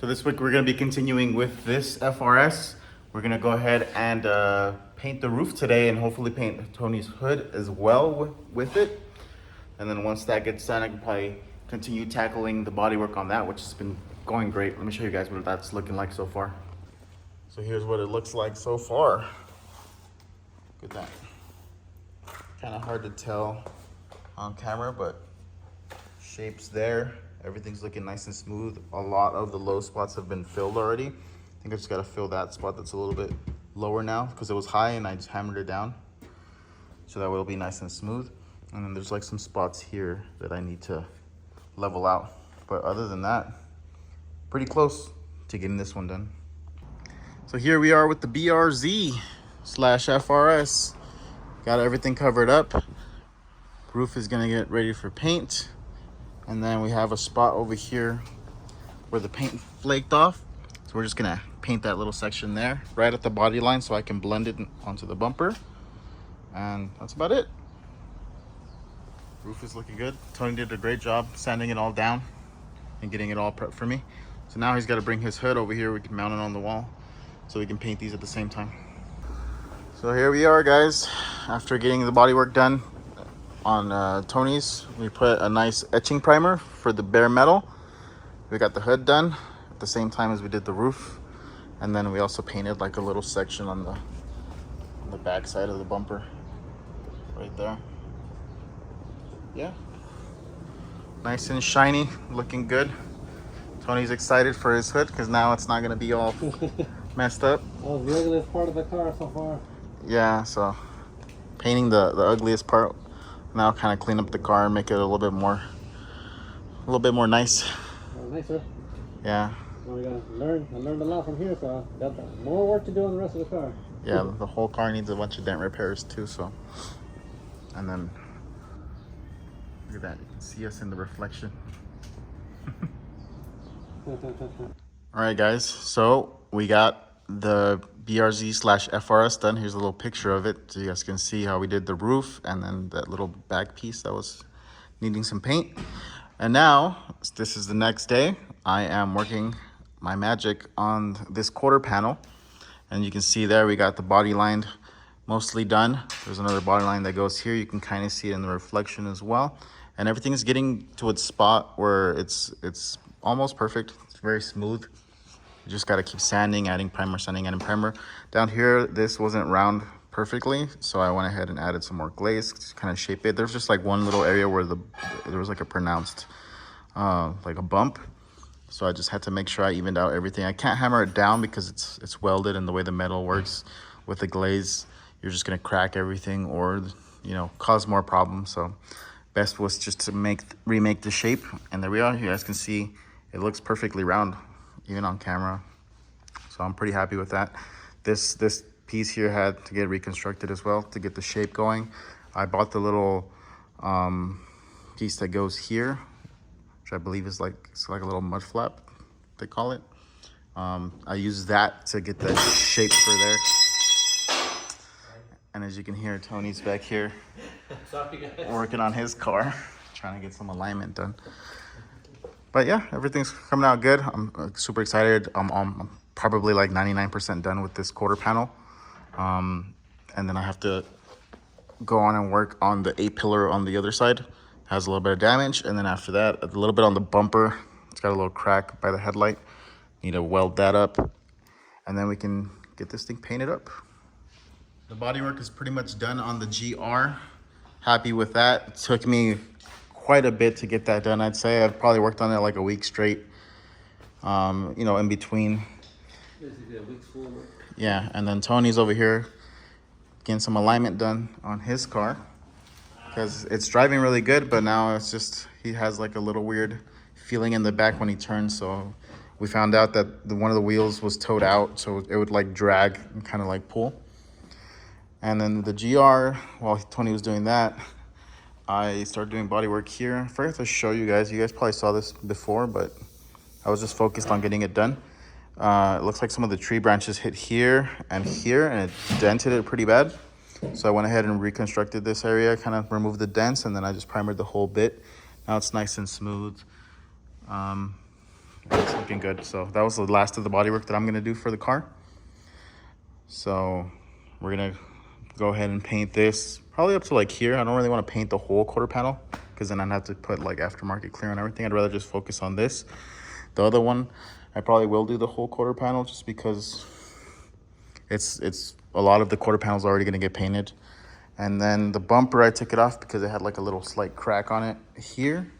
this week we're going to be continuing with this FRS. We're going to go ahead and paint the roof today and hopefully paint Tony's hood as well with it. And then once that gets done, I can probably continue tackling the bodywork on that, which has been going great. Let me show you guys what that's looking like so far. So here's what it looks like so far. Look at that. Kind of hard to tell on camera, but shape's there. Everything's looking nice and smooth. A lot of the low spots have been filled already. I think I just gotta fill that spot that's a little bit lower now because it was high and I just hammered it down. So that way it'll be nice and smooth. And then there's like some spots here that I need to level out. But other than that, pretty close to getting this one done. So here we are with the BRZ/FRS. Got everything covered up. Roof is gonna get ready for paint. And then we have a spot over here where the paint flaked off. So we're just gonna paint that little section there, right at the body line so I can blend it onto the bumper. And that's about it. Roof is looking good. Tony did a great job sanding it all down and getting it all prepped for me. So now he's gotta bring his hood over here. We can mount it on the wall so we can paint these at the same time. So here we are, guys. After getting the bodywork done on Tony's, we put a nice etching primer for the bare metal. We got the hood done at the same time as we did the roof, and then we also painted like a little section on the back side of the bumper right there. Yeah, nice and shiny, looking good. Tony's excited for his hood because now it's not going to be all messed up. That was the ugliest part of the car so far. Yeah, so painting the ugliest part. Now kind of clean up the car and make it a little bit more nice. Nicer. Yeah. Well, we gotta learn. I learned a lot from here, so got more work to do on the rest of the car. Yeah, the whole car needs a bunch of dent repairs too. So, and then look at that. You can see us in the reflection. All right, guys. So we got the BRZ/FRS done. Here's a little picture of it so you guys can see how we did the roof and then that little back piece that was needing some paint. And now this is the next day. I am working my magic on this quarter panel, and you can see there we got the body line mostly done. There's another body line that goes here. You can kind of see it in the reflection as well, and everything is getting to its spot where it's almost perfect. It's very smooth. You just got to keep sanding, adding primer, sanding, adding primer. Down here, this wasn't round perfectly, so I went ahead and added some more glaze to kind of shape it. There's just like one little area where there was like a pronounced, like a bump. So I just had to make sure I evened out everything. I can't hammer it down because it's welded, and the way the metal works with the glaze, you're just gonna crack everything or, you know, cause more problems. So best was just to remake the shape, and there we are. You guys can see it looks perfectly round, even on camera. So I'm pretty happy with that. This piece here had to get reconstructed as well to get the shape going. I bought the little piece that goes here, which I believe is it's like a little mud flap, they call it. I used that to get the shape for there. And as you can hear, Tony's back here working on his car, trying to get some alignment done. But yeah, everything's coming out good. I'm super excited. I'm probably like 99% done with this quarter panel. And then I have to go on and work on the A-pillar on the other side. It has a little bit of damage. And then after that, a little bit on the bumper. It's got a little crack by the headlight. Need to weld that up. And then we can get this thing painted up. The bodywork is pretty much done on the GR. Happy with that. It took me quite a bit to get that done. I'd say I've probably worked on it like a week straight, you know, in between. Basically a week's full work. Yeah, and then Tony's over here getting some alignment done on his car because it's driving really good, but now it's just, he has like a little weird feeling in the back when he turns. So we found out that one of the wheels was towed out, so it would like drag and kind of like pull. And then the GR, while Tony was doing that, I started doing body work here. I forgot to show you guys. You guys probably saw this before, but I was just focused on getting it done. It looks like some of the tree branches hit here, and it dented it pretty bad. So I went ahead and reconstructed this area, kind of removed the dents, and then I just primered the whole bit. Now it's nice and smooth. It's looking good. So that was the last of the bodywork that I'm gonna do for the car. So we're gonna go ahead and paint this probably up to like here. I don't really want to paint the whole quarter panel because then I'd have to put like aftermarket clear and everything. I'd rather just focus on this. The other one, I probably will do the whole quarter panel just because it's a lot of the quarter panels already gonna get painted. And then the bumper, I took it off because it had like a little slight crack on it here.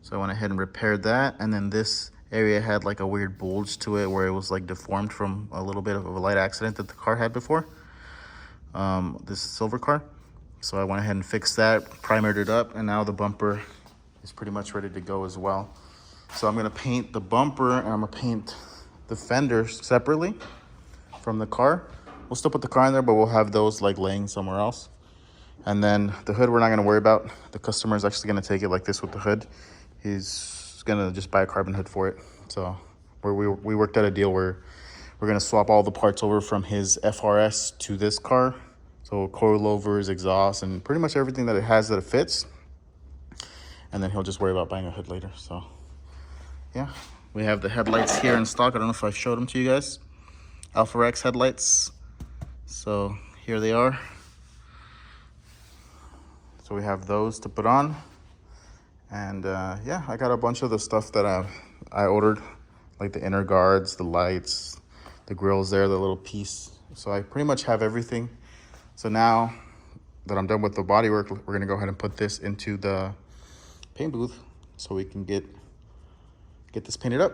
So I went ahead and repaired that. And then this area had like a weird bulge to it where it was like deformed from a little bit of a light accident that the car had before. This silver car. So I went ahead and fixed that, primered it up, and now the bumper is pretty much ready to go as well. So I'm gonna paint the bumper and I'm gonna paint the fenders separately from the car. We'll still put the car in there, but we'll have those like laying somewhere else. And then the hood we're not gonna worry about. The customer is actually gonna take it like this with the hood. He's gonna just buy a carbon hood for it. So we worked out a deal where we're gonna swap all the parts over from his FRS to this car. So coilovers, exhaust, and pretty much everything that it has that it fits. And then he'll just worry about buying a hood later. So yeah, we have the headlights here in stock. I don't know if I showed them to you guys. Alpha X headlights. So here they are. So we have those to put on. And yeah, I got a bunch of the stuff that I ordered, like the inner guards, the lights, the grills there, the little piece. So I pretty much have everything. So now that I'm done with the bodywork, we're gonna go ahead and put this into the paint booth so we can get this painted up.